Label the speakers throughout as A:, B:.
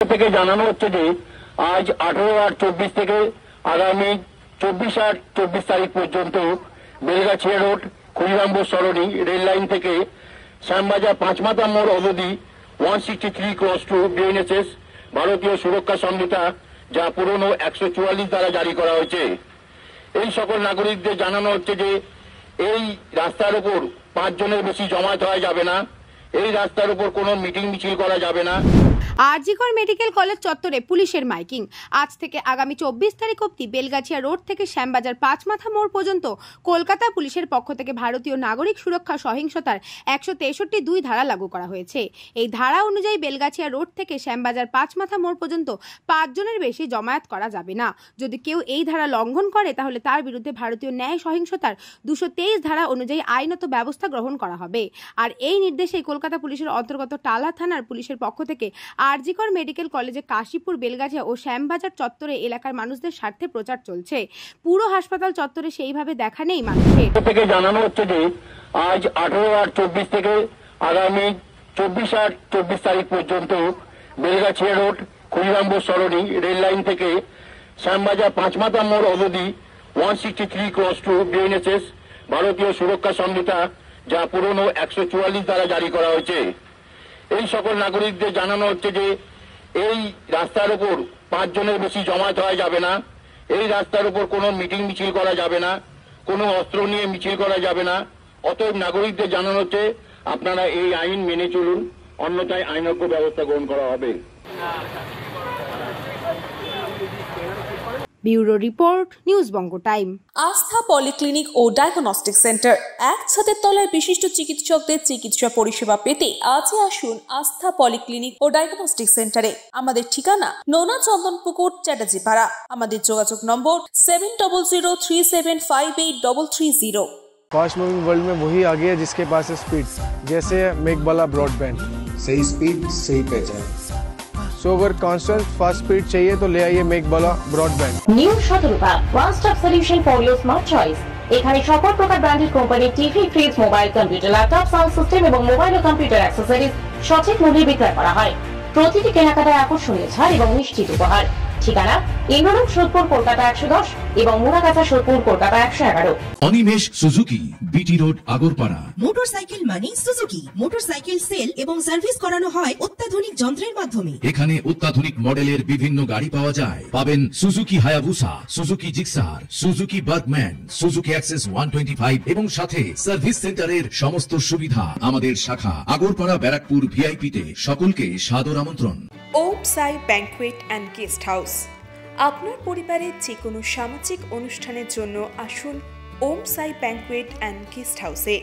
A: থেকে জানানো হচ্ছে যে আজ 18/8/24 থেকে আগামী 24/8/24 তারিখ পর্যন্ত বেলগাছিয়া রোড ক্ষুদিরামবোস সরণি রেল লাইন থেকে শ্যামবাজার পাঁচমাথা মোড় অবধি 163 বিএনএসএস ভারতীয় সুরক্ষা সংহিতা যা পুরনো 144 দ্বারা জারি করা হয়েছে। এই সকল নাগরিকদের জানানো হচ্ছে যে এই রাস্তার উপর 5 জনের বেশি জমায়েত হওয়া যাবে না, এই রাস্তার উপর কোনো মিটিং মিছিল করা যাবে না।
B: আরজিকর মেডিকেল কলেজ চত্বরে পুলিশের মাইকিং। আজ থেকে আগামী 24 তারিখ অবধি বেলগাছিয়া রোড থেকে শ্যামবাজার পাঁচমাথা মোড় পর্যন্ত কলকাতা পুলিশের পক্ষ থেকে ভারতীয় নাগরিক সুরক্ষা সহিংসতার 163(2) ধারা লাগু করা হয়েছে। এই ধারা অনুযায়ী বেলগাছিয়া রোড থেকে শ্যামবাজার পাঁচমাথা মোড় পর্যন্ত 5 জনের বেশি জমায়েত করা যাবে না। যদি কেউ এই ধারা লঙ্ঘন করে তাহলে তার বিরুদ্ধে ভারতীয় ন্যায় সহিংসতার 223 ধারা অনুযায়ী আইনত ব্যবস্থা গ্রহণ করা হবে। আর এই নির্দেশে কলকাতা পুলিশের অন্তর্গত টালা থানার পুলিশের পক্ষ থেকে আরজিকর মেডিকেল কলেজে কাশীপুর, বেলগাছিয়া ও শ্যামবাজার চত্বরে এলাকার মানুষদের স্বার্থে প্রচার চলছে। পুরো হাসপাতাল চত্বরে সেইভাবে দেখা নেই মানুষের।
A: থেকে জানানো হচ্ছে যে আজ 18/8/24 থেকে আগামী 24/8/24 তারিখ পর্যন্ত বেলগাছিয়া রোড ক্ষুদিরামবোস সরণি রেল লাইন থেকে শ্যামবাজার পাঁচমাথা মোড় অবধি 163(2) বিএনএসএস ভারতীয় সুরক্ষা সংহিতা যা পুরনো 144 দ্বারা জারি করা হয়েছে। এই সকল নাগরিকদের জানানো হচ্ছে যে এই রাস্তার উপর 5 জনের বেশি জমায়েত হওয়া যাবে না, এই রাস্তার উপর কোনো মিটিং মিছিল করা যাবে না, কোনো অস্ত্র নিয়ে মিছিল করা যাবে না। অতএব নাগরিকদের জানানো হচ্ছে আপনারা এই আইন মেনে চলুন, অন্যথায় আইনজ্ঞ ব্যবস্থা গ্রহণ করা হবে।
B: ব্যুরো রিপোর্ট, নিউজ বঙ্গ টাইম।
C: আস্থা পলিক্লিনিক ও ডায়াগনস্টিক সেন্টার, এক ছাদের তলায় বিশিষ্ট চিকিৎসকদের চিকিৎসা পরিষেবা পেতে আজই আসুন আস্থা পলিক্লিনিক ও ডায়াগনস্টিক সেন্টারে। আমাদের ঠিকানা নোনা চন্দনপুকুর, চ্যাটার্জিপাড়া। আমাদের যোগাযোগ নম্বর 7003758330।
D: फास्ट मूविंग वर्ल्ड में वही आगे है जिसके पास है स्पीड, जैसे मेघबाला ब्रॉडबैंड।
E: सही स्पीड सही पहचान।
D: सो अगर कांस्टेंट फास्ट स्पीड चाहिए तो ले आइए Meghbala broadband.
F: New Shatarupa one stop solution for your smart choice. এখানে সকল প্রকার ব্র্যান্ডেড কোম্পানির TV, fridge, mobile, computer, laptop, sound system এবং মোবাইল ও কম্পিউটার অ্যাক্সেসরিজ সঠিক মূল্যে বিক্রয় করা হয়। প্রতিটি কেনাকাটায় আকর্ষণীয় ছাড় এবং নিশ্চিত উপহার। ঠিকানা ইন্দ্রনগর, সোদপুর, কলকাতা 110 এবং Muragachha, Sodepur, Kolkata 111।
G: Animesh Suzuki, BT road, Agarpara.
H: Motorcycle মানে সুজুকি। মোটরসাইকেল সেল এবং সার্ভিস করানো হয় অত্যাধুনিক যন্ত্রের মাধ্যমে।
G: এখানে অত্যাধুনিক মডেলের বিভিন্ন গাড়ি পাওয়া যায়। পাবেন Suzuki Hayabusa, Suzuki Gixxer, Suzuki Bergman, Suzuki access 125 এবং সাথে সার্ভিস সেন্টারের সমস্ত সুবিধা। আমাদের শাখা আগরপাড়া, ব্যারাকপুর ভিআইপি তে। সকলকে সাদর আমন্ত্রণ।
C: ওম সাই ব্যাংকুয়েট অ্যান্ড গেস্ট হাউস। আপনার পরিবারের যে কোনো সামাজিক অনুষ্ঠানের জন্য আসুন ওম সাই ব্যাংকুয়েট অ্যান্ড গেস্ট হাউসে।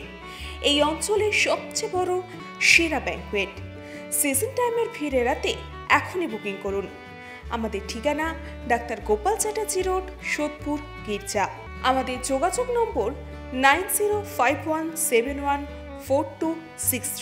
C: এই অঞ্চলের সবচেয়ে বড় সেরা ব্যাংকুয়েট। সিজন টাইমের ভিড় এড়াতে এখনই বুকিং করুন। আমাদের ঠিকানা ডাক্তার গোপাল চ্যাটার্জি রোড, সোদপুর, গির্জা। আমাদের যোগাযোগ নম্বর 9051714263।